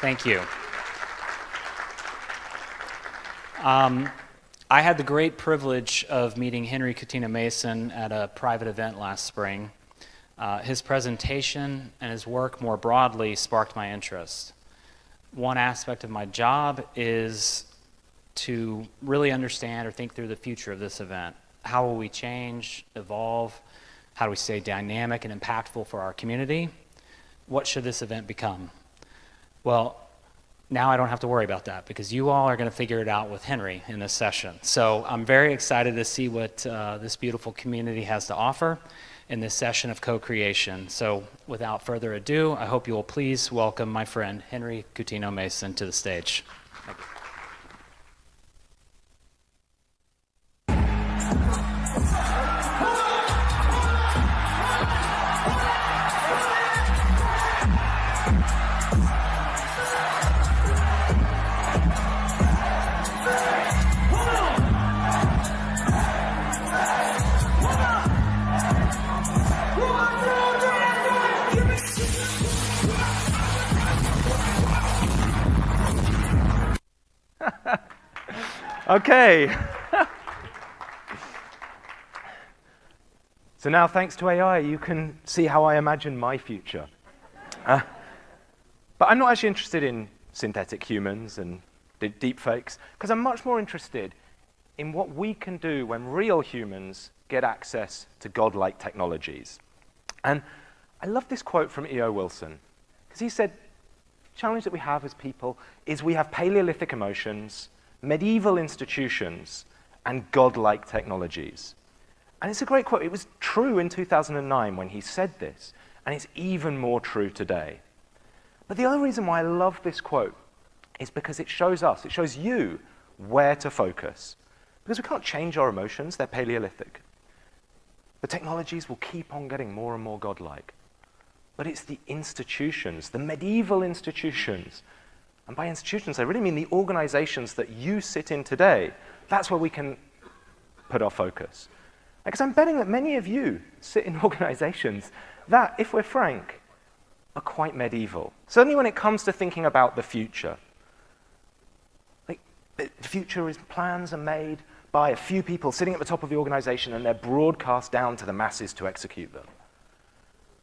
Thank you. I had the great privilege of meeting Henry Coutinho-Mason at a private event last spring. His presentation and his work more broadly sparked my interest. One aspect of my job is to really understand or think through the future of this event. How will we change, evolve? How do we stay dynamic and impactful for our community? What should this event become? Well, now I don't have to worry about that because you all are going to figure it out with Henry in this session. So I'm very excited to see what this beautiful community has to offer in this session of co-creation. So without further ado, I hope you will please welcome my friend Henry Coutinho-Mason to the stage. Thank you. Okay. So now, thanks to AI, you can see how I imagine my future. But I'm not actually interested in synthetic humans and deepfakes, because I'm much more interested in what we can do when real humans get access to godlike technologies. And I love this quote from E.O. Wilson, because he said, the challenge that we have as people is we have Paleolithic emotions, medieval institutions, and godlike technologies. And it's a great quote. It was true in 2009 when he said this, and it's even more true today. But the other reason why I love this quote is because it shows us, it shows you where to focus. Because we can't change our emotions, they're Paleolithic. The technologies will keep on getting more and more godlike. But it's the institutions, the medieval institutions, and by institutions, I really mean the organizations that you sit in today. That's where we can put our focus. Because I'm betting that many of you sit in organizations that, if we're frank, are quite medieval. Certainly when it comes to thinking about the future. Like, the future is plans are made by a few people sitting at the top of the organization, and they're broadcast down to the masses to execute them.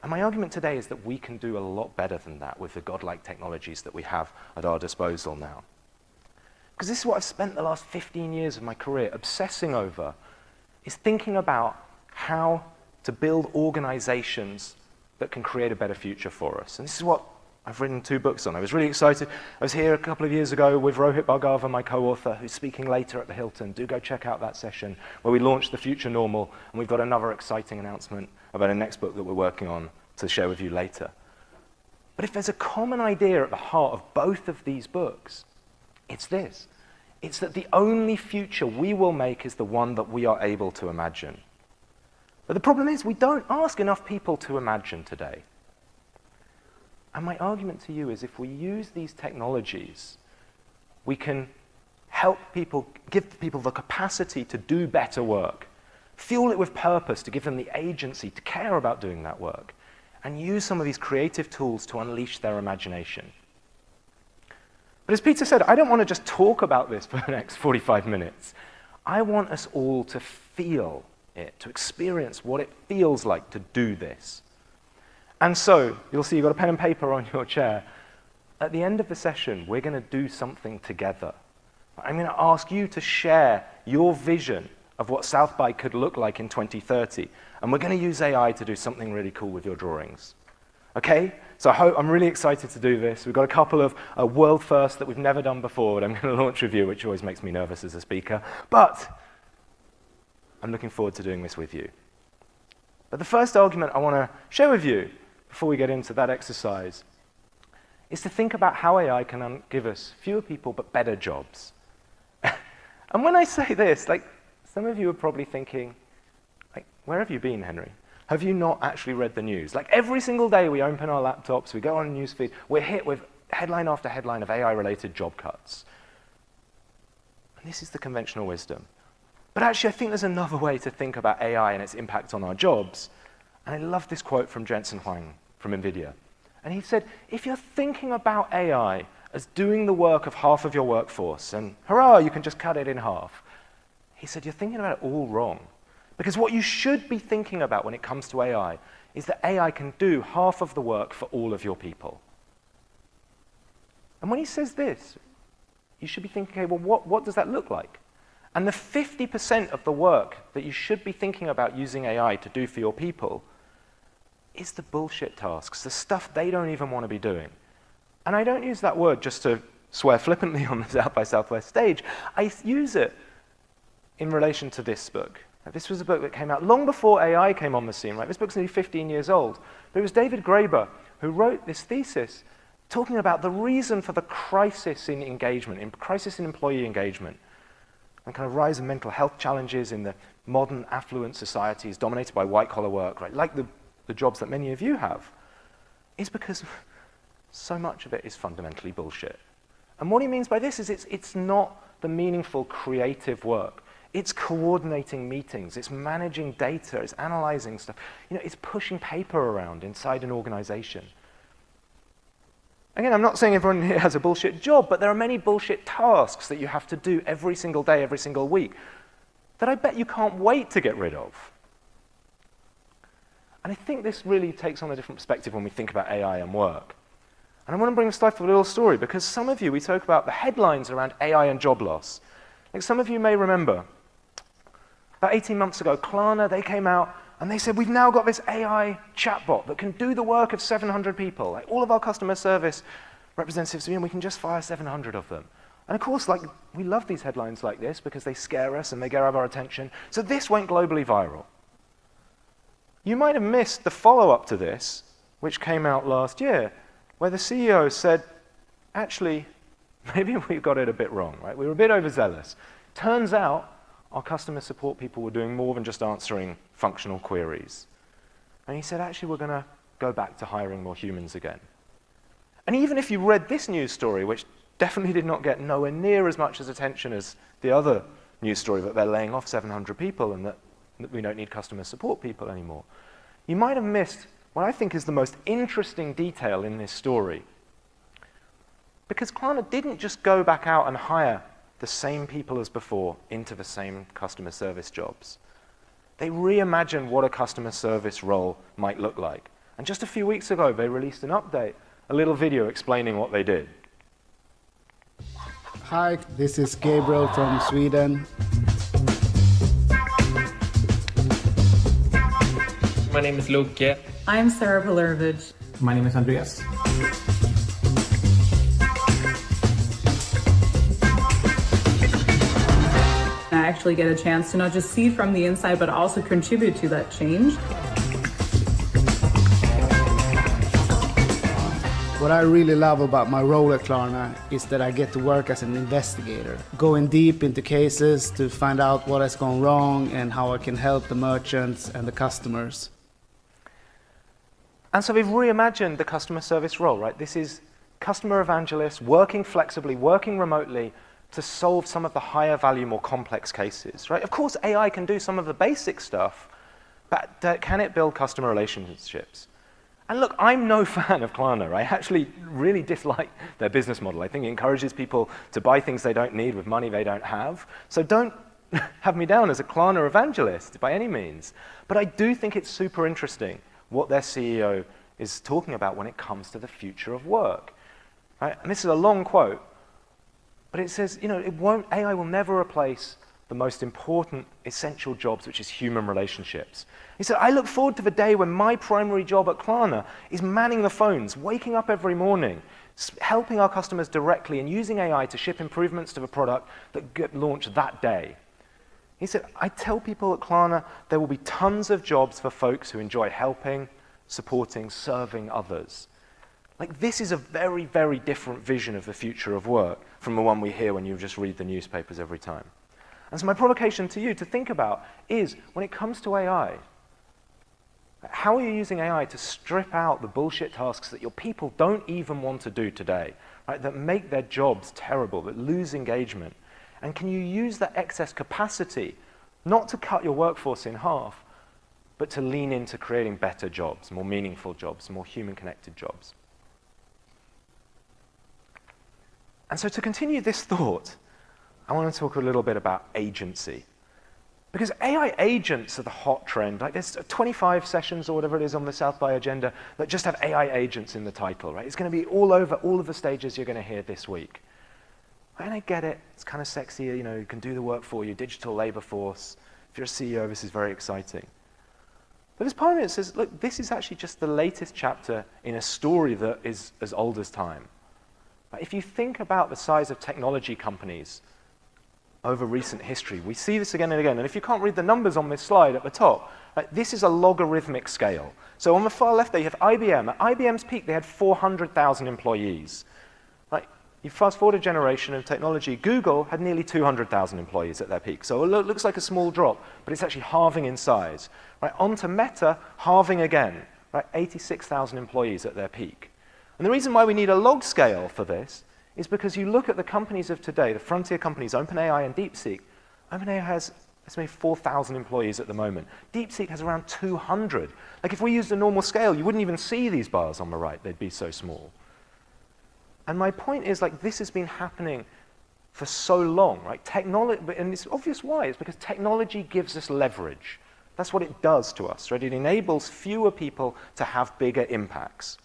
And my argument today is that we can do a lot better than that with the godlike technologies that we have at our disposal now. Because this is what I've spent the last 15 years of my career obsessing over, is thinking about how to build organizations that can create a better future for us. And this is what I've written 2 books on. I was really excited. I was here a couple of years ago with Rohit Bhargava, my co-author, who's speaking later at the Hilton. Do go check out that session where we launched The Future Normal, and we've got another exciting announcement about a next book that we're working on to share with you later. But if there's a common idea at the heart of both of these books, it's this. It's that the only future we will make is the one that we are able to imagine. But the problem is we don't ask enough people to imagine today. And my argument to you is if we use these technologies, we can help people, give people the capacity to do better work, fuel it with purpose to give them the agency to care about doing that work, and use some of these creative tools to unleash their imagination. But as Peter said, I don't want to just talk about this for the next 45 minutes. I want us all to feel it, to experience what it feels like to do this. And so, you'll see you've got a pen and paper on your chair. At the end of the session, we're going to do something together. I'm going to ask you to share your vision of what South by could look like in 2030. And we're going to use AI to do something really cool with your drawings. Okay? So I'm really excited to do this. We've got a couple of world firsts that we've never done before that I'm going to launch with you, which always makes me nervous as a speaker. But I'm looking forward to doing this with you. But the first argument I want to share with you before we get into that exercise is to think about how AI can give us fewer people but better jobs. And when I say this, like, some of you are probably thinking, like, where have you been, Henry? Have you not actually read the news? Like, every single day we open our laptops, we go on a news feed, we're hit with headline after headline of AI-related job cuts. And this is the conventional wisdom. But actually, I think there's another way to think about AI and its impact on our jobs. And I love this quote from Jensen Huang from NVIDIA. And he said, if you're thinking about AI as doing the work of half of your workforce, and hurrah, you can just cut it in half. He said, you're thinking about it all wrong. Because what you should be thinking about when it comes to AI is that AI can do half of the work for all of your people. And when he says this, you should be thinking, okay, well, what does that look like? And the 50% of the work that you should be thinking about using AI to do for your people is the bullshit tasks, the stuff they don't even want to be doing. And I don't use that word just to swear flippantly on the South by Southwest stage. I use it in relation to this book. This was a book that came out long before AI came on the scene, right? This book's nearly 15 years old. But it was David Graeber who wrote this thesis talking about the reason for the crisis in engagement, crisis in employee engagement, and kind of rise in mental health challenges in the modern affluent societies dominated by white-collar work, right? Like the jobs that many of you have, is because so much of it is fundamentally bullshit. And what he means by this is it's not the meaningful creative work. It's coordinating meetings, it's managing data, it's analyzing stuff. It's pushing paper around inside an organization. Again, I'm not saying everyone here has a bullshit job, but there are many bullshit tasks that you have to do every single day, every single week, that I bet you can't wait to get rid of. And I think this really takes on a different perspective when we think about AI and work. And I want to bring this life to a little story, because some of you, we talk about the headlines around AI and job loss. Like some of you may remember, about 18 months ago, Klarna, they came out and they said, we've now got this AI chatbot that can do the work of 700 people. Like all of our customer service representatives, we can just fire 700 of them. And of course, we love these headlines like this because they scare us and they grab our attention. So this went globally viral. You might have missed the follow-up to this, which came out last year, where the CEO said, actually, maybe we got it a bit wrong, right? We were a bit overzealous. Turns out, our customer support people were doing more than just answering functional queries. And he said, actually, we're going to go back to hiring more humans again. And even if you read this news story, which definitely did not get nowhere near as much as attention as the other news story that they're laying off 700 people and that we don't need customer support people anymore, you might have missed what I think is the most interesting detail in this story. Because Klarna didn't just go back out and hire the same people as before into the same customer service jobs. They reimagined what a customer service role might look like. And just a few weeks ago, they released an update, a little video explaining what they did. Hi, this is Gabriel from Sweden. My name is Luke. I'm Sarah Pilarovich. My name is Andreas. I actually get a chance to not just see from the inside, but also contribute to that change. What I really love about my role at Klarna is that I get to work as an investigator, going deep into cases to find out what has gone wrong and how I can help the merchants and the customers. And so we've reimagined the customer service role, right? This is customer evangelists working flexibly, working remotely to solve some of the higher value, more complex cases, right? Of course, AI can do some of the basic stuff, but can it build customer relationships? And look, I'm no fan of Klarna. I actually really dislike their business model. I think it encourages people to buy things they don't need with money they don't have. So don't have me down as a Klarna evangelist by any means. But I do think it's super interesting what their CEO is talking about when it comes to the future of work. Right? And this is a long quote, but it says, AI will never replace the most important, essential jobs, which is human relationships. He said, I look forward to the day when my primary job at Klarna is manning the phones, waking up every morning, helping our customers directly and using AI to ship improvements to the product that get launched that day. He said, I tell people at Klarna there will be tons of jobs for folks who enjoy helping, supporting, serving others. Like, this is a very, very different vision of the future of work from the one we hear when you just read the newspapers every time. And so my provocation to you to think about is, when it comes to AI, how are you using AI to strip out the bullshit tasks that your people don't even want to do today, right? That make their jobs terrible, that lose engagement? And can you use that excess capacity not to cut your workforce in half, but to lean into creating better jobs, more meaningful jobs, more human-connected jobs? And so to continue this thought, I want to talk a little bit about agency. Because AI agents are the hot trend. Like there's 25 sessions or whatever it is on the South by agenda that just have AI agents in the title, right? It's going to be all over all of the stages you're going to hear this week. And I get it. It's kind of sexy, you know, you can do the work for you, digital labor force. If you're a CEO, this is very exciting. But there's part of it that says, look, this is actually just the latest chapter in a story that is as old as time. Right? If you think about the size of technology companies over recent history, we see this again and again. And if you can't read the numbers on this slide at the top, this is a logarithmic scale. So on the far left there, you have IBM. At IBM's peak, they had 400,000 employees. Right? You fast forward a generation of technology, Google had nearly 200,000 employees at their peak. So it looks like a small drop, but it's actually halving in size. Right? On to Meta, halving again. Right? 86,000 employees at their peak. And the reason why we need a log scale for this is because you look at the companies of today, the frontier companies, OpenAI and DeepSeek. OpenAI has maybe 4,000 employees at the moment. DeepSeek has around 200. Like if we used a normal scale, you wouldn't even see these bars on the right. They'd be so small. And my point is, like, this has been happening for so long, right? Technology, and it's obvious why. It's because technology gives us leverage. That's what it does to us, right? It enables fewer people to have bigger impacts.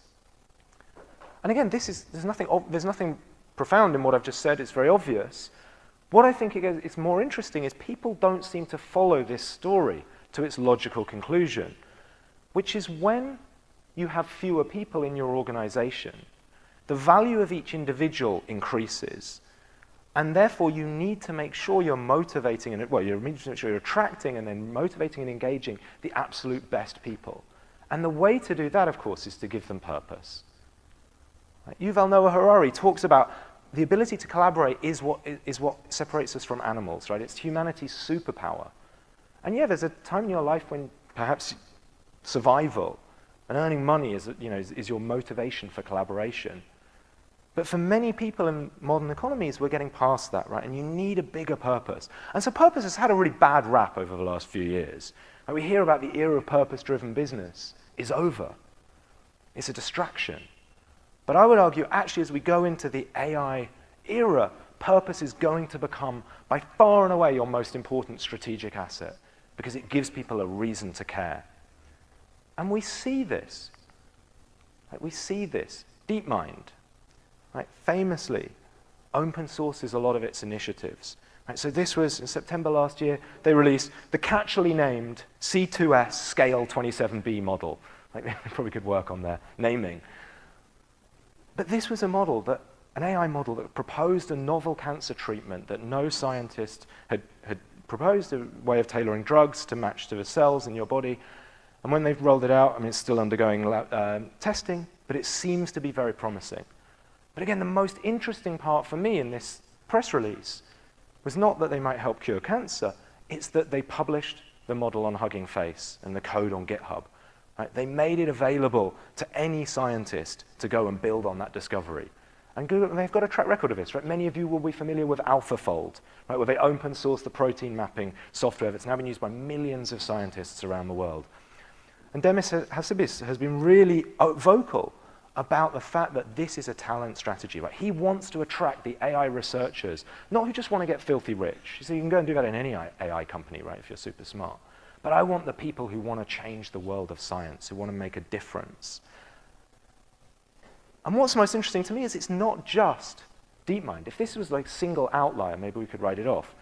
And again, there's nothing profound in what I've just said. It's very obvious. What I think is more interesting is people don't seem to follow this story to its logical conclusion, which is when you have fewer people in your organization, the value of each individual increases, and therefore you need to make sure you're motivating and you need to make sure you're attracting and then motivating and engaging the absolute best people. And the way to do that, of course, is to give them purpose. Yuval Noah Harari talks about the ability to collaborate is what separates us from animals, right? It's humanity's superpower. And yeah, there's a time in your life when perhaps survival and earning money is your motivation for collaboration. But for many people in modern economies, we're getting past that, right? And you need a bigger purpose. And so purpose has had a really bad rap over the last few years. We hear about the era of purpose-driven business is over. It's a distraction. But I would argue, actually, as we go into the AI era, purpose is going to become, by far and away, your most important strategic asset, because it gives people a reason to care. And we see this. We see this. DeepMind, right, famously, open sources a lot of its initiatives. Right, so this was, in September last year, they released the catchily named C2S Scale 27B model. Like, they probably could work on their naming. But this was a model an AI model that proposed a novel cancer treatment that no scientist had proposed, a way of tailoring drugs to match to the cells in your body. And when they've rolled it out, it's still undergoing testing, but it seems to be very promising. But again, the most interesting part for me in this press release was not that they might help cure cancer, it's that they published the model on Hugging Face and the code on GitHub. Right? They made it available to any scientist to go and build on that discovery. And Google, they've got a track record of this. Right? Many of you will be familiar with AlphaFold, right? Where they open source the protein mapping software that's now been used by millions of scientists around the world. And Demis Hassabis has been really vocal about the fact that this is a talent strategy. Right? He wants to attract the AI researchers, not who just want to get filthy rich. So you can go and do that in any AI company, right, if you're super smart. But I want the people who want to change the world of science, who want to make a difference. And what's most interesting to me is it's not just DeepMind. If this was like a single outlier, maybe we could write it off.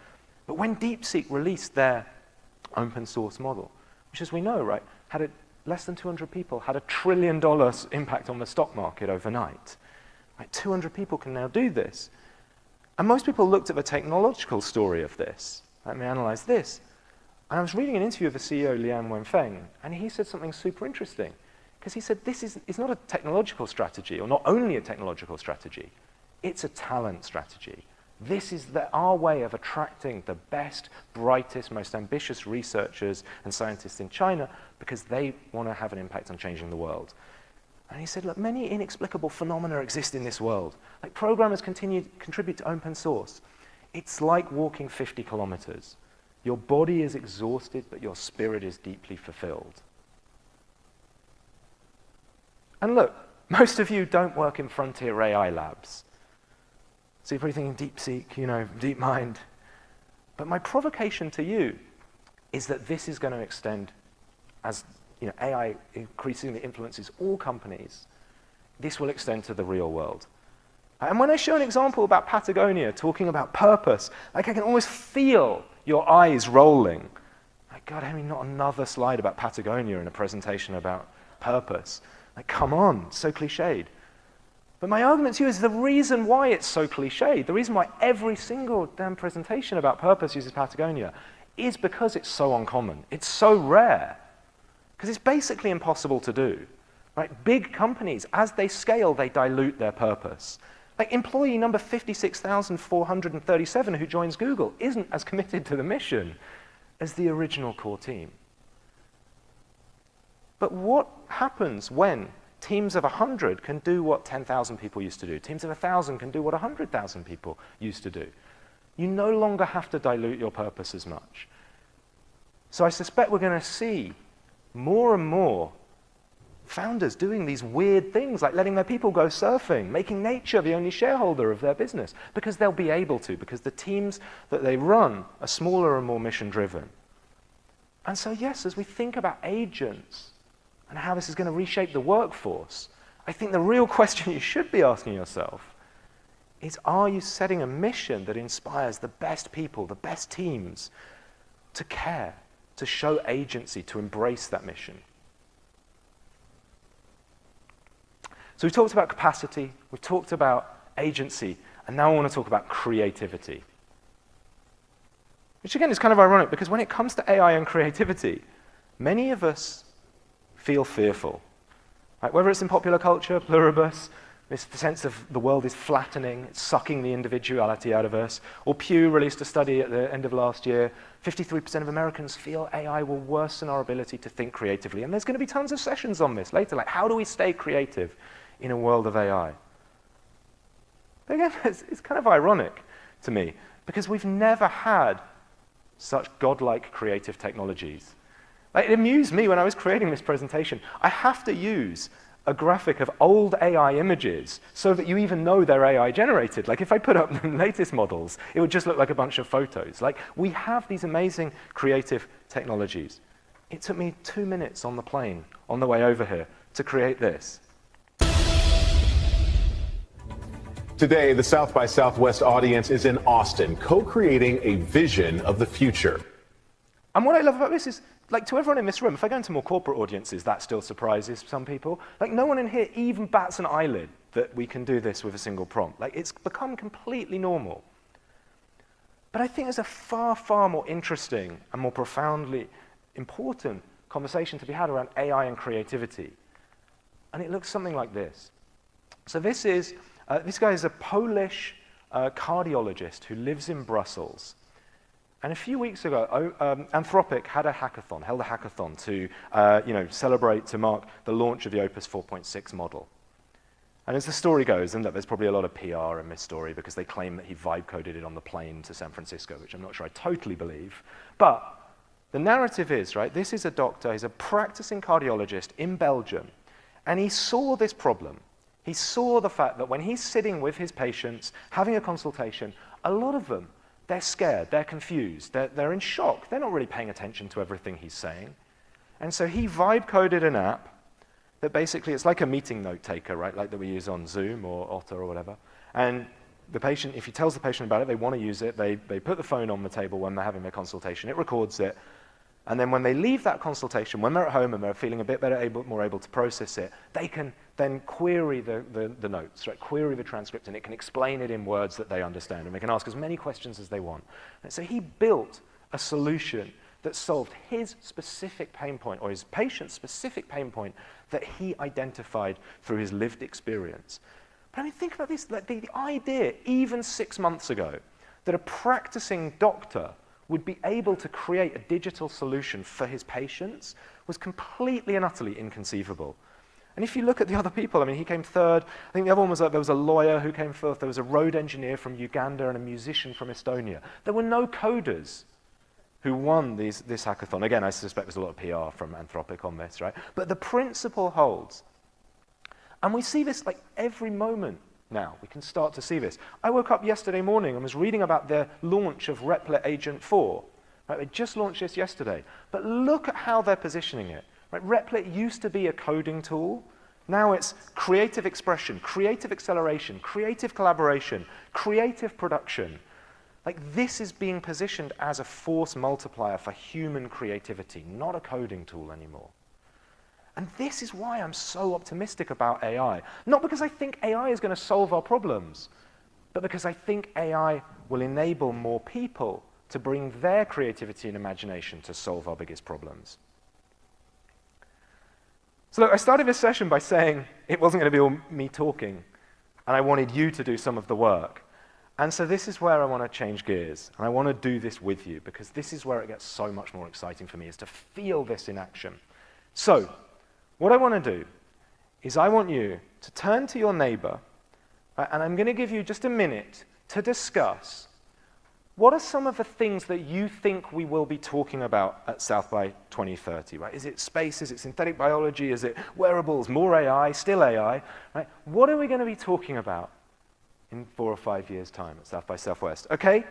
But when DeepSeek released their open source model, which as we know, right, had less than 200 people, had $1 trillion impact on the stock market overnight. Right, 200 people can now do this. And most people looked at the technological story of this. Let me analyze this. And I was reading an interview of the CEO, Lian Wenfeng, and he said something super interesting. Because he said this is not a technological strategy, or not only a technological strategy, it's a talent strategy. This is our way of attracting the best, brightest, most ambitious researchers and scientists in China because they want to have an impact on changing the world. And he said, look, many inexplicable phenomena exist in this world. Like programmers contribute to open source. It's like walking 50 kilometers. Your body is exhausted, but your spirit is deeply fulfilled. And look, most of you don't work in frontier AI labs. So you're probably thinking DeepSeek, DeepMind. But my provocation to you is that this is going to extend as AI increasingly influences all companies. This will extend to the real world. And when I show an example about Patagonia talking about purpose, like I can almost feel your eyes rolling. Like, God, Henry, not another slide about Patagonia in a presentation about purpose. Like, come on, so cliched. But my argument to you is the reason why it's so cliched, the reason why every single damn presentation about purpose uses Patagonia, is because it's so uncommon. It's so rare. Because it's basically impossible to do. Right? Big companies, as they scale, they dilute their purpose. Like employee number 56,437 who joins Google isn't as committed to the mission as the original core team. But what happens when teams of 100 can do what 10,000 people used to do? Teams of 1,000 can do what 100,000 people used to do. You no longer have to dilute your purpose as much. So I suspect we're going to see more and more founders doing these weird things, like letting their people go surfing, making nature the only shareholder of their business, because they'll be able to, because the teams that they run are smaller and more mission-driven. And so, yes, as we think about agents and how this is going to reshape the workforce, I think the real question you should be asking yourself is, are you setting a mission that inspires the best people, the best teams, to care, to show agency, to embrace that mission? So we've talked about capacity, we've talked about agency, and now I want to talk about creativity. Which again is kind of ironic, because when it comes to AI and creativity, many of us feel fearful. Right? Whether it's in popular culture, pluribus, this sense of the world is flattening, it's sucking the individuality out of us, or Pew released a study at the end of last year, 53% of Americans feel AI will worsen our ability to think creatively. And there's going to be tons of sessions on this later, like how do we stay creative in a world of AI? But again, it's kind of ironic to me, because we've never had such godlike creative technologies. Like, it amused me when I was creating this presentation. I have to use a graphic of old AI images so that you even know they're AI generated. Like, if I put up the latest models, it would just look like a bunch of photos. Like, we have these amazing creative technologies. It took me 2 minutes on the plane on the way over here to create this. Today, the South by Southwest audience is in Austin, co-creating a vision of the future. And what I love about this is, like, to everyone in this room, if I go into more corporate audiences, that still surprises some people. Like, no one in here even bats an eyelid that we can do this with a single prompt. Like, it's become completely normal. But I think there's a far, far more interesting and more profoundly important conversation to be had around AI and creativity. And it looks something like this. So this guy is a Polish cardiologist who lives in Brussels. And a few weeks ago, Anthropic held a hackathon to celebrate, to mark the launch of the Opus 4.6 model. And as the story goes, and look, there's probably a lot of PR in this story because they claim that he vibe coded it on the plane to San Francisco, which I'm not sure I totally believe. But the narrative is, right, this is a doctor, he's a practicing cardiologist in Belgium, and he saw this problem. He saw the fact that when he's sitting with his patients, having a consultation, a lot of them, they're scared, they're confused, they're in shock. They're not really paying attention to everything he's saying. And so he vibe coded an app that basically, it's like a meeting note taker, right, like that we use on Zoom or Otter or whatever. And the patient, if he tells the patient about it, they want to use it, they put the phone on the table when they're having their consultation, it records it, and then when they leave that consultation, when they're at home and they're feeling a bit better, more able to process it, they can then query the notes, right? Query the transcript, and it can explain it in words that they understand, and they can ask as many questions as they want. And so he built a solution that solved his specific pain point, or his patient's specific pain point that he identified through his lived experience. But I mean, think about this, like the idea, even 6 months ago, that a practicing doctor would be able to create a digital solution for his patients was completely and utterly inconceivable. And if you look at the other people, I mean, he came third. I think the other one was there was a lawyer who came fourth. There was a road engineer from Uganda and a musician from Estonia. There were no coders who won this hackathon. Again, I suspect there's a lot of PR from Anthropic on this, right? But the principle holds. And we see this like every moment now. We can start to see this. I woke up yesterday morning and was reading about the launch of Replit Agent 4. Right, they just launched this yesterday. But look at how they're positioning it. Right, Replit used to be a coding tool. Now it's creative expression, creative acceleration, creative collaboration, creative production. Like, this is being positioned as a force multiplier for human creativity, not a coding tool anymore. And this is why I'm so optimistic about AI. Not because I think AI is going to solve our problems, but because I think AI will enable more people to bring their creativity and imagination to solve our biggest problems. So look, I started this session by saying it wasn't going to be all me talking, and I wanted you to do some of the work. And so this is where I want to change gears, and I want to do this with you, because this is where it gets so much more exciting for me, is to feel this in action. So what I want to do is I want you to turn to your neighbor, and I'm going to give you just a minute to discuss what are some of the things that you think we will be talking about at South by 2030, right? Is it space? Is it synthetic biology? Is it wearables? More AI? Still AI? Right? What are we going to be talking about in 4 or 5 years' time at South by Southwest? Okay?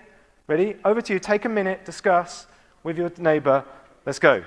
Ready? Over to you. Take a minute, discuss with your neighbor. Let's go.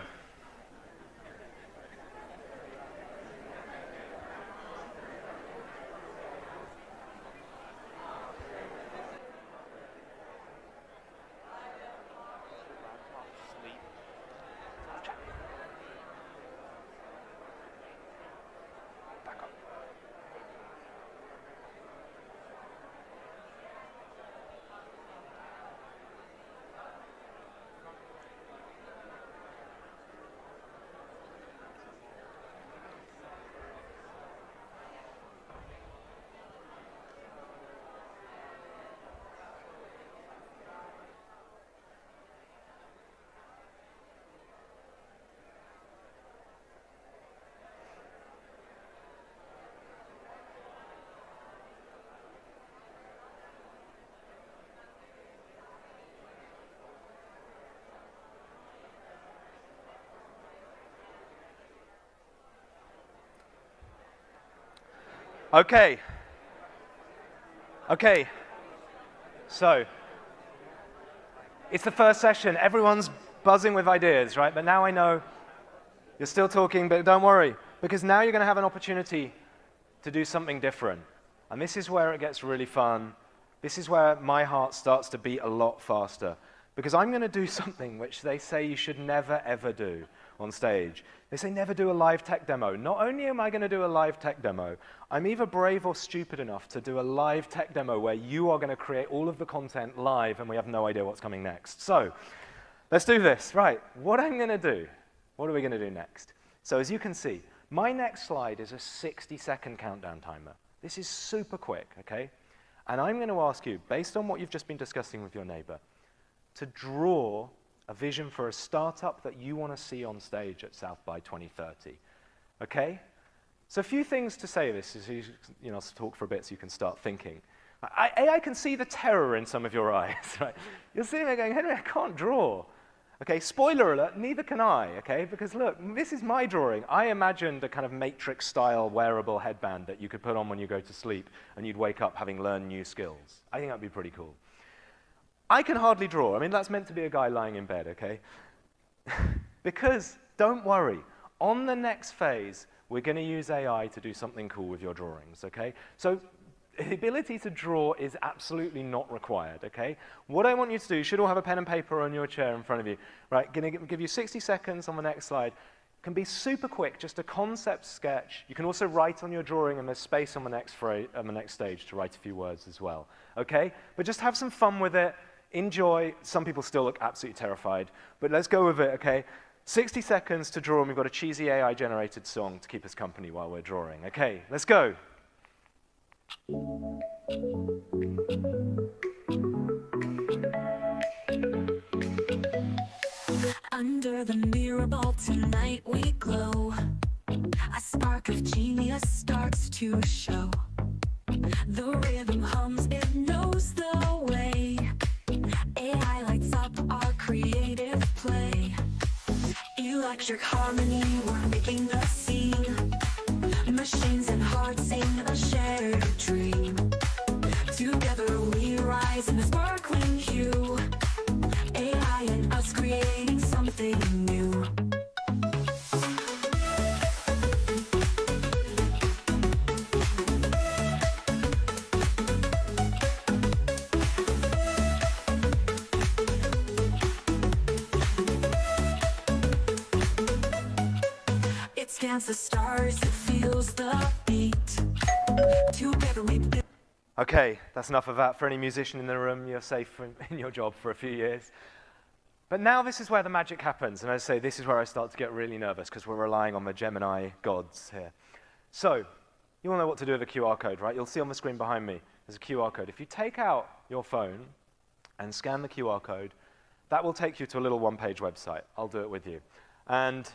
Okay. Okay. So, it's the first session. Everyone's buzzing with ideas, right? But now I know you're still talking, but don't worry, because now you're going to have an opportunity to do something different. And this is where it gets really fun. This is where my heart starts to beat a lot faster, because I'm going to do something which they say you should never, ever do on stage. They say never do a live tech demo. Not only am I going to do a live tech demo, I'm either brave or stupid enough to do a live tech demo where you are going to create all of the content live and we have no idea what's coming next. So let's do this. Right, what I'm going to do, what are we going to do next? So as you can see, my next slide is a 60-second countdown timer. This is super quick, okay? And I'm going to ask you, based on what you've just been discussing with your neighbor, to draw a vision for a startup that you want to see on stage at South by 2030. Okay? So a few things to say this is, you know, talk for a bit so you can start thinking. I can see the terror in some of your eyes, right? You're sitting there going, Henry, I can't draw. Okay, spoiler alert, neither can I, okay? Because look, this is my drawing. I imagined a kind of Matrix-style wearable headband that you could put on when you go to sleep and you'd wake up having learned new skills. I think that'd be pretty cool. I can hardly draw. I mean, that's meant to be a guy lying in bed, okay? Because, don't worry, on the next phase, we're going to use AI to do something cool with your drawings, okay? So the ability to draw is absolutely not required, okay? What I want you to do, you should all have a pen and paper on your chair in front of you, right? Going to give you 60 seconds on the next slide. Can be super quick, just a concept sketch. You can also write on your drawing, and there's space on the next stage to write a few words as well, okay? But just have some fun with it. Enjoy. Some people still look absolutely terrified, but let's go with it, okay? 60 seconds to draw, and we've got a cheesy AI-generated song to keep us company while we're drawing. Okay, let's go. Under the mirror ball tonight we glow. A spark of genius starts to show. The rhythm hums, it knows the way. AI lights up our creative play. Electric harmony, we're making a scene. Machines and hearts sing a shared dream. eyes in a sparkling hue. AI and us creating something new. It scans the stars, it feels the beat. Together we build. Okay, that's enough of that. For any musician in the room, you're safe in your job for a few years. But now this is where the magic happens. And as I say, this is where I start to get really nervous because we're relying on the Gemini gods here. So, you all know what to do with a QR code, right? You'll see on the screen behind me, there's a QR code. If you take out your phone and scan the QR code, that will take you to a little one-page website. I'll do it with you. And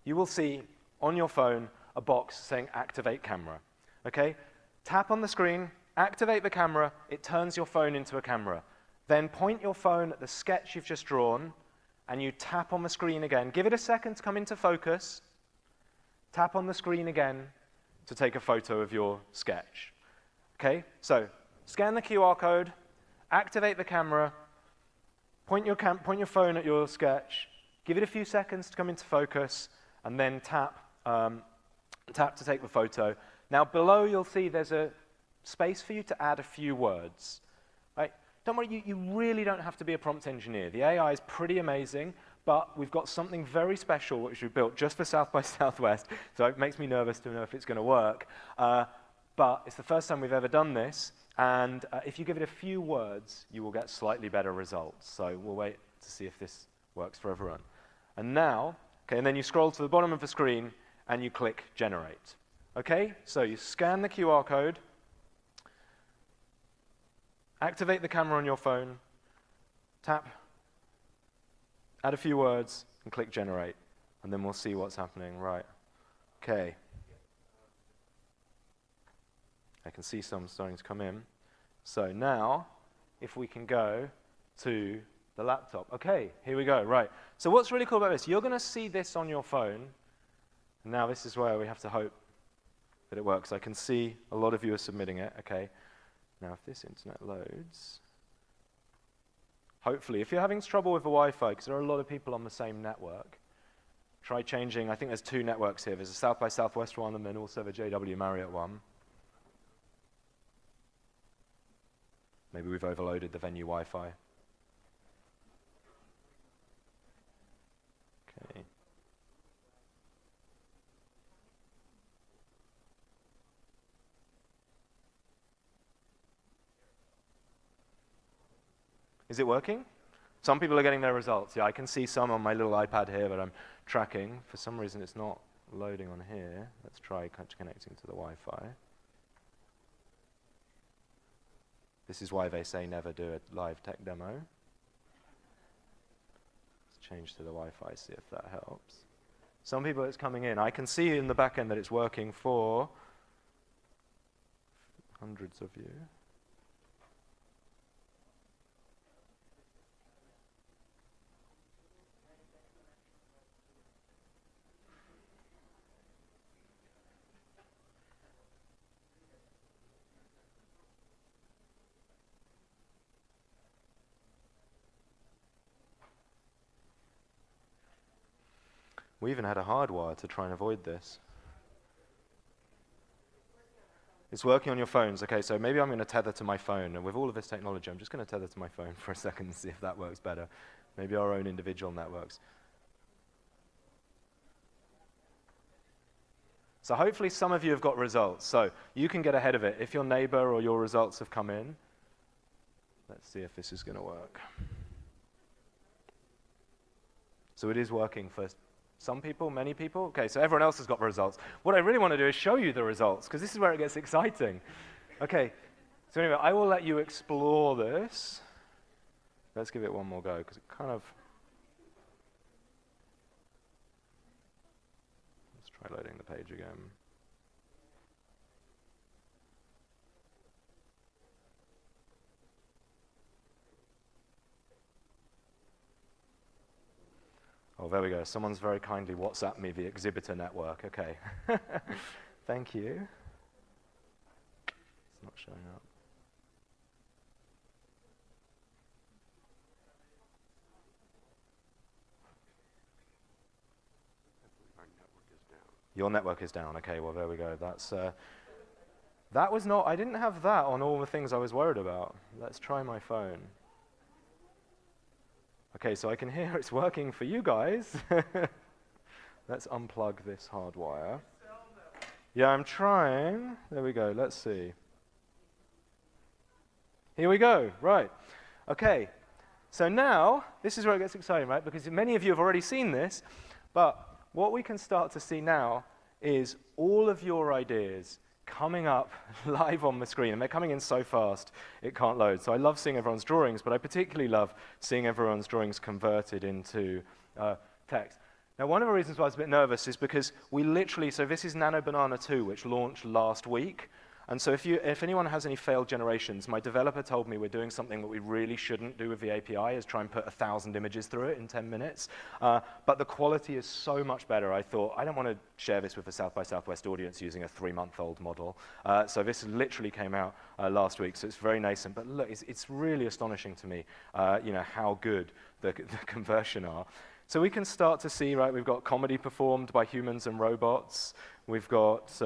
you will see on your phone a box saying Activate Camera. Okay? Tap on the screen, activate the camera, it turns your phone into a camera. Then point your phone at the sketch you've just drawn, and you tap on the screen again. Give it a second to come into focus. Tap on the screen again to take a photo of your sketch. Okay? So, scan the QR code, activate the camera, point your phone at your sketch, give it a few seconds to come into focus, and then tap to take the photo. Now, below you'll see there's a space for you to add a few words. Right? Don't worry, you really don't have to be a prompt engineer. The AI is pretty amazing, but we've got something very special which we built just for South by Southwest, so it makes me nervous to know if it's going to work. But it's the first time we've ever done this, and if you give it a few words, you will get slightly better results. So we'll wait to see if this works for everyone. And now, okay, and then you scroll to the bottom of the screen, and you click Generate. Okay, so you scan the QR code, activate the camera on your phone, tap, add a few words, and click Generate. And then we'll see what's happening. Right. Okay. I can see some starting to come in. So now, if we can go to the laptop. Okay, here we go. Right. So what's really cool about this, you're going to see this on your phone. And now this is where we have to hope that it works. I can see a lot of you are submitting it. Okay. Now, if this internet loads, hopefully, if you're having trouble with the Wi-Fi, because there are a lot of people on the same network, try changing. I think there's two networks here. There's a South by Southwest one, and then also the JW Marriott one. Maybe we've overloaded the venue Wi-Fi. Okay. Is it working? Some people are getting their results. Yeah, I can see some on my little iPad here that I'm tracking. For some reason, it's not loading on here. Let's try connecting to the Wi-Fi. This is why they say never do a live tech demo. Let's change to the Wi-Fi, see if that helps. Some people, it's coming in. I can see in the back end that it's working for hundreds of you. We even had a hardwire to try and avoid this. It's working on your phones. Okay, so maybe I'm going to tether to my phone. And with all of this technology, I'm just going to tether to my phone for a second and see if that works better. Maybe our own individual networks. So hopefully some of you have got results. So you can get ahead of it. If your neighbor or your results have come in, let's see if this is going to work. So it is working for some people, many people. Okay, so everyone else has got the results. What I really want to do is show you the results, because this is where it gets exciting. Okay, so anyway, I will let you explore this. Let's give it one more go, because it kind of... Let's try loading the page again. Oh, there we go. Someone's very kindly WhatsApped me the exhibitor network. Okay. Thank you. It's not showing up. Your network is down. Okay, well, there we go. That was not, I didn't have that on all the things I was worried about. Let's try my phone. Okay, so I can hear it's working for you guys. Let's unplug this hardwire. Yeah, I'm trying. There we go. Let's see. Here we go. Right. Okay. So now, this is where it gets exciting, right? Because many of you have already seen this, but what we can start to see now is all of your ideas coming up live on the screen, and they're coming in so fast it can't load. So I love seeing everyone's drawings, but I particularly love seeing everyone's drawings converted into text. Now, one of the reasons why I was a bit nervous is because so this is Nano Banana 2, which launched last week. And so if anyone has any failed generations, my developer told me we're doing something that we really shouldn't do with the API, is try and put 1,000 images through it in 10 minutes. But the quality is so much better, I thought, I don't want to share this with the South by Southwest audience using a 3-month-old model. So this literally came out last week, so it's very nascent. But look, it's really astonishing to me how good the conversion are. So we can start to see, right, we've got comedy performed by humans and robots. We've got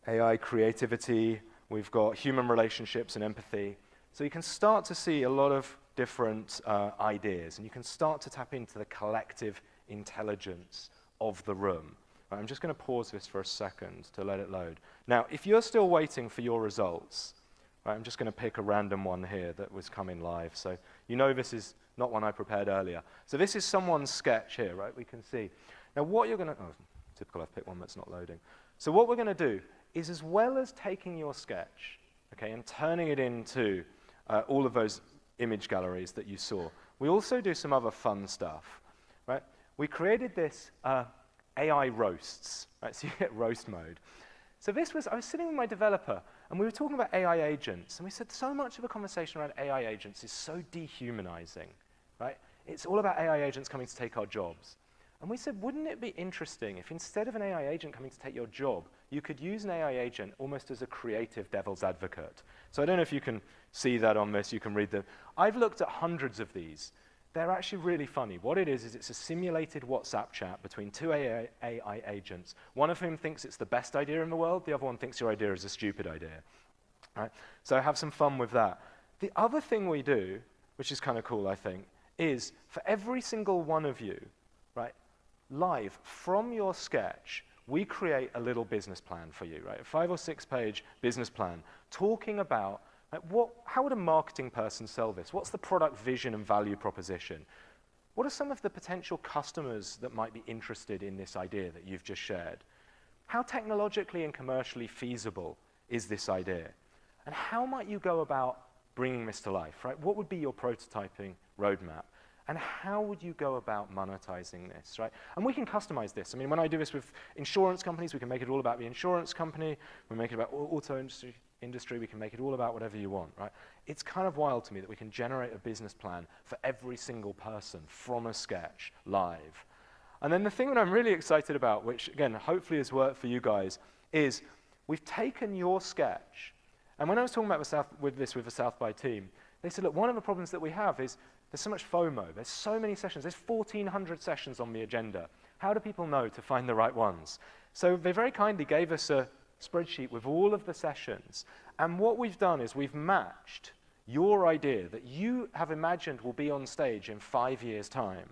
AI creativity, we've got human relationships and empathy. So you can start to see a lot of different ideas, and you can start to tap into the collective intelligence of the room. Right, I'm just going to pause this for a second to let it load. Now, if you're still waiting for your results, right, I'm just going to pick a random one here that was coming live. So you know this is not one I prepared earlier. So this is someone's sketch here, right? We can see. Now what you're going to, typical, I've picked one that's not loading. So what we're going to do is, as well as taking your sketch, okay, and turning it into all of those image galleries that you saw, we also do some other fun stuff, right? We created this AI roasts, right? So you get roast mode. So I was sitting with my developer, and we were talking about AI agents, and we said so much of a conversation around AI agents is so dehumanizing, right? It's all about AI agents coming to take our jobs. And we said, wouldn't it be interesting if instead of an AI agent coming to take your job, you could use an AI agent almost as a creative devil's advocate? So I don't know if you can see that on this, you can read them. I've looked at hundreds of these. They're actually really funny. What it is it's a simulated WhatsApp chat between two AI agents, one of whom thinks it's the best idea in the world, the other one thinks your idea is a stupid idea. Right? So have some fun with that. The other thing we do, which is kind of cool, I think, is for every single one of you, right, live from your sketch, we create a little business plan for you, right? A 5 or 6 page business plan talking about how would a marketing person sell this? What's the product vision and value proposition? What are some of the potential customers that might be interested in this idea that you've just shared? How technologically and commercially feasible is this idea? And how might you go about bringing this to life, right? What would be your prototyping roadmap? And how would you go about monetizing this, right? And we can customize this. I mean, when I do this with insurance companies, we can make it all about the insurance company. We make it about auto industry. We can make it all about whatever you want, right? It's kind of wild to me that we can generate a business plan for every single person from a sketch live. And then the thing that I'm really excited about, which, again, hopefully has worked for you guys, is we've taken your sketch. And when I was talking about with the South by team, they said, look, one of the problems that we have is there's so much FOMO. There's so many sessions. There's 1,400 sessions on the agenda. How do people know to find the right ones? So they very kindly gave us a spreadsheet with all of the sessions. And what we've done is we've matched your idea that you have imagined will be on stage in 5 years' time.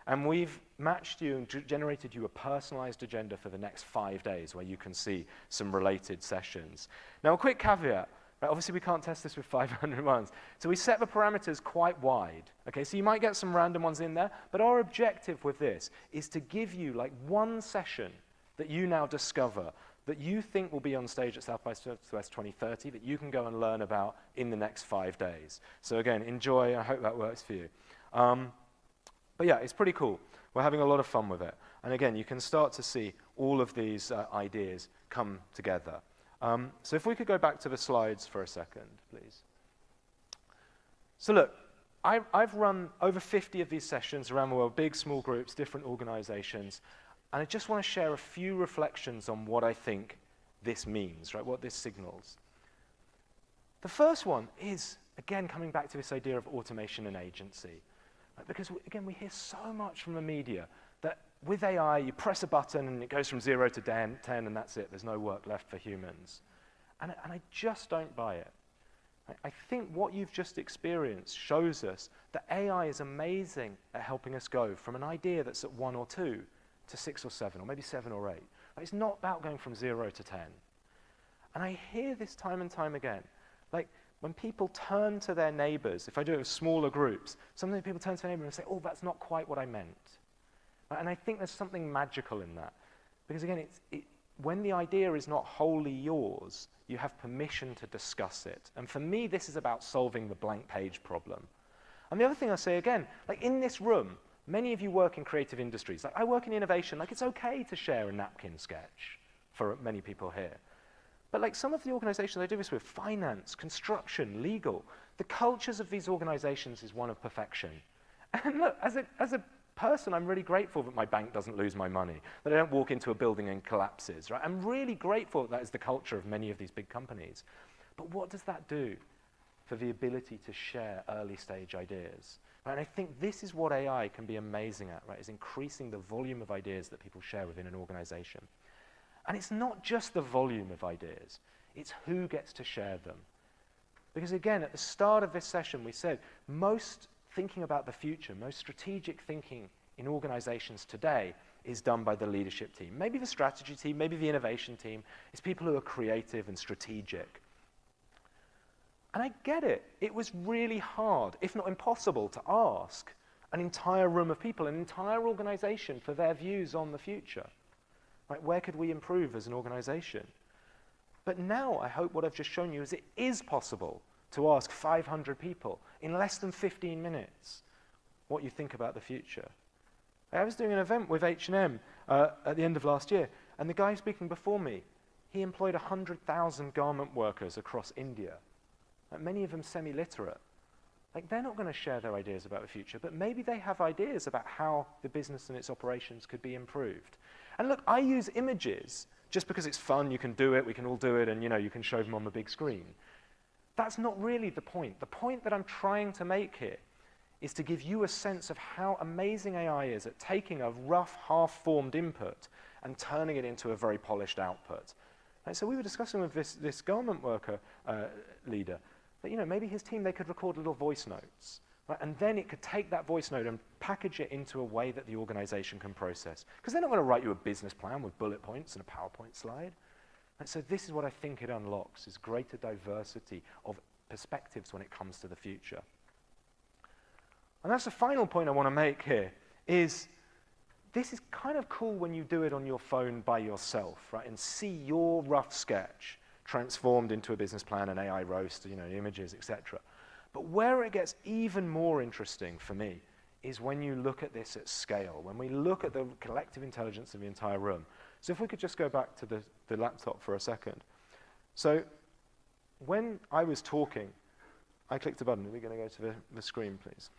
And we've matched you and generated you a personalized agenda for the next 5 days where you can see some related sessions. Now, a quick caveat. Right, obviously, we can't test this with 500 ones. So we set the parameters quite wide. Okay, so you might get some random ones in there, but our objective with this is to give you like one session that you now discover that you think will be on stage at South by Southwest 2030 that you can go and learn about in the next 5 days. So again, enjoy. I hope that works for you. But yeah, it's pretty cool. We're having a lot of fun with it. And again, you can start to see all of these ideas come together. So if we could go back to the slides for a second, please. So look, I've run over 50 of these sessions around the world, big, small groups, different organizations, and I just want to share a few reflections on what I think this means, right? What this signals. The first one is, again, coming back to this idea of automation and agency. Right? Because, again, we hear so much from the media that with AI, you press a button and it goes from 0 to 10, and that's it. There's no work left for humans. And I just don't buy it. I think what you've just experienced shows us that AI is amazing at helping us go from an idea that's at 1 or 2 to 6 or 7, or maybe 7 or 8. It's not about going from 0 to 10. And I hear this time and time again. Like, when people turn to their neighbors, if I do it with smaller groups, sometimes people turn to their neighbor and say, oh, that's not quite what I meant. And I think there's something magical in that. Because again, when the idea is not wholly yours, you have permission to discuss it. And for me, this is about solving the blank page problem. And the other thing I say again, like in this room, many of you work in creative industries. Like I work in innovation. Like it's okay to share a napkin sketch for many people here. But like some of the organizations I do this with, finance, construction, legal, the cultures of these organizations is one of perfection. And look, as a person, I'm really grateful that my bank doesn't lose my money, that I don't walk into a building and collapses, right? I'm really grateful that is the culture of many of these big companies. But what does that do for the ability to share early stage ideas? Right? And I think this is what AI can be amazing at, right? Is increasing the volume of ideas that people share within an organization. And it's not just the volume of ideas, it's who gets to share them. Because again, at the start of this session, we said most thinking about the future, most strategic thinking in organizations today is done by the leadership team. Maybe the strategy team, maybe the innovation team. It's people who are creative and strategic. And I get it. It was really hard, if not impossible, to ask an entire room of people, an entire organization for their views on the future. Right? Where could we improve as an organization? But now I hope what I've just shown you is it is possible to ask 500 people in less than 15 minutes what you think about the future. I was doing an event with H&M at the end of last year, and the guy speaking before me, he employed 100,000 garment workers across India, many of them semi-literate. Like, they're not going to share their ideas about the future, but maybe they have ideas about how the business and its operations could be improved. And look, I use images just because it's fun, you can do it, we can all do it, and you can show them on the big screen. That's not really the point. The point that I'm trying to make here is to give you a sense of how amazing AI is at taking a rough, half-formed input and turning it into a very polished output. Right, so we were discussing with this garment worker leader that maybe his team, they could record little voice notes. Right, and then it could take that voice note and package it into a way that the organization can process. Because they're not going to write you a business plan with bullet points and a PowerPoint slide. And so this is what I think it unlocks, is greater diversity of perspectives when it comes to the future. And that's the final point I want to make here, is this is kind of cool when you do it on your phone by yourself, right, and see your rough sketch transformed into a business plan, an AI roast, images, etc. But where it gets even more interesting for me is when you look at this at scale, when we look at the collective intelligence of the entire room. So if we could just go back to the laptop for a second. So when I was talking, I clicked a button. Are we going to go to the screen, please?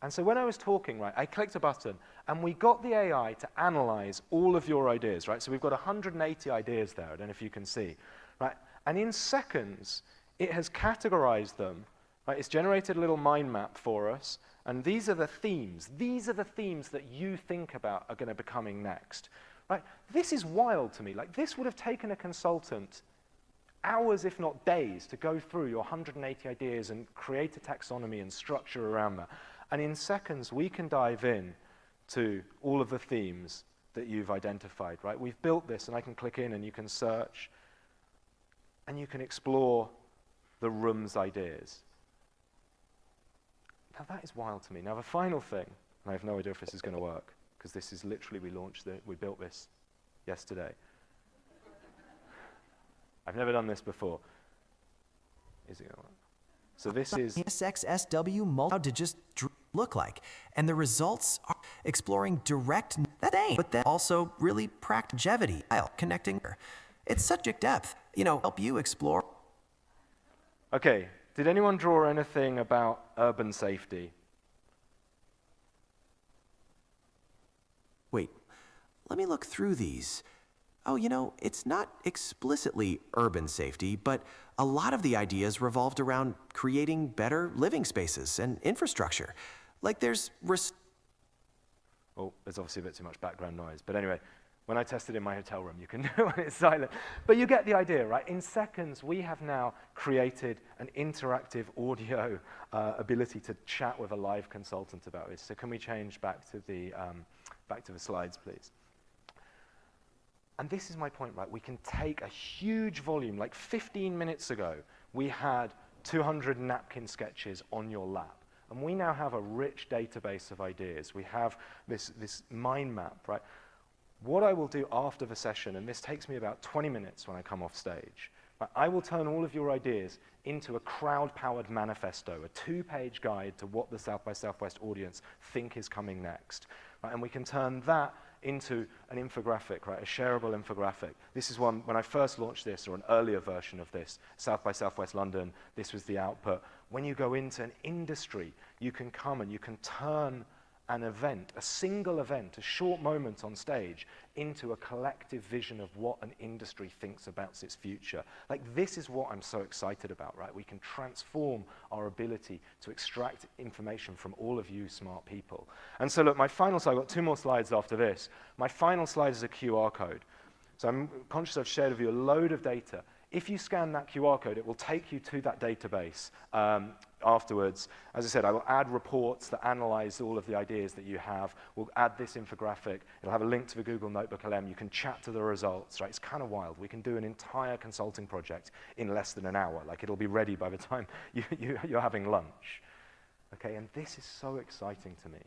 And so when I was talking, right, I clicked a button, and we got the AI to analyze all of your ideas, right? So we've got 180 ideas there. I don't know if you can see, right? And in seconds, it has categorized them. Right? It's generated a little mind map for us, and these are the themes. These are the themes that you think about are going to be coming next. Right? This is wild to me. Like, this would have taken a consultant hours, if not days, to go through your 180 ideas and create a taxonomy and structure around that. And in seconds, we can dive in to all of the themes that you've identified. Right? We've built this, and I can click in, and you can search, and you can explore the room's ideas. Now that is wild to me. Now the final thing, and I have no idea if this is going to work, because this is literally, we built this yesterday. I've never done this before. Is it going to work? So this is SXSW how to just look like, and the results are exploring direct that ain't, but then also really practical longevity, connecting. It's subject depth, help you explore. Okay. Did anyone draw anything about urban safety? Wait, let me look through these. oh, it's not explicitly urban safety, but a lot of the ideas revolved around creating better living spaces and infrastructure. Like there's Oh, there's obviously a bit too much background noise. But anyway, when I tested in my hotel room, you can do when it's silent. But you get the idea, right? In seconds, we have now created an interactive audio ability to chat with a live consultant about this. So can we change back to the slides, please? And this is my point, right? We can take a huge volume. Like 15 minutes ago, we had 200 napkin sketches on your lap. And we now have a rich database of ideas. We have this mind map, right? What I will do after the session, and this takes me about 20 minutes when I come off stage, right? I will turn all of your ideas into a crowd-powered manifesto, a 2-page guide to what the South by Southwest audience think is coming next. Right? And we can turn that into an infographic, right? A shareable infographic. This is one, when I first launched this, or an earlier version of this, South by Southwest London, this was the output. When you go into an industry, you can come and you can turn an event, a single event, a short moment on stage, into a collective vision of what an industry thinks about its future. Like, this is what I'm so excited about, right? We can transform our ability to extract information from all of you smart people. And so look, my final slide, I've got 2 more slides after this. My final slide is a QR code. So I'm conscious I've shared with you a load of data. If you scan that QR code, it will take you to that database afterwards. As I said, I will add reports that analyze all of the ideas that you have. We'll add this infographic. It'll have a link to the Google Notebook LM. You can chat to the results, right? It's kind of wild. We can do an entire consulting project in less than an hour. Like, it'll be ready by the time you're having lunch. Okay, and this is so exciting to me.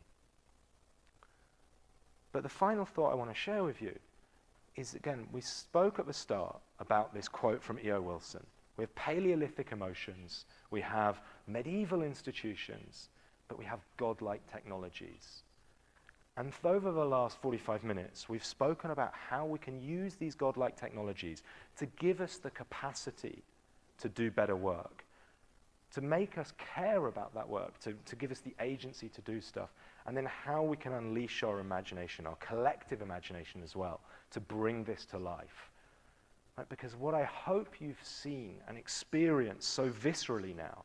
But the final thought I want to share with you is, again, we spoke at the start about this quote from E.O. Wilson. We have Paleolithic emotions, we have medieval institutions, but we have godlike technologies. And over the last 45 minutes, we've spoken about how we can use these godlike technologies to give us the capacity to do better work, to make us care about that work, to give us the agency to do stuff, and then how we can unleash our imagination, our collective imagination as well, to bring this to life. Right? Because what I hope you've seen and experienced so viscerally now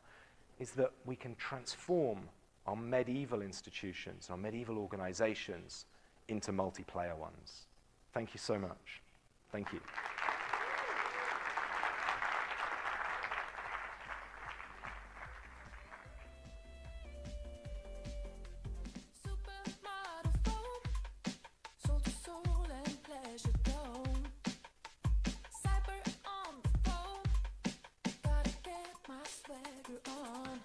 is that we can transform our medieval institutions, our medieval organizations, into multiplayer ones. Thank you so much. Thank you. Swagger on.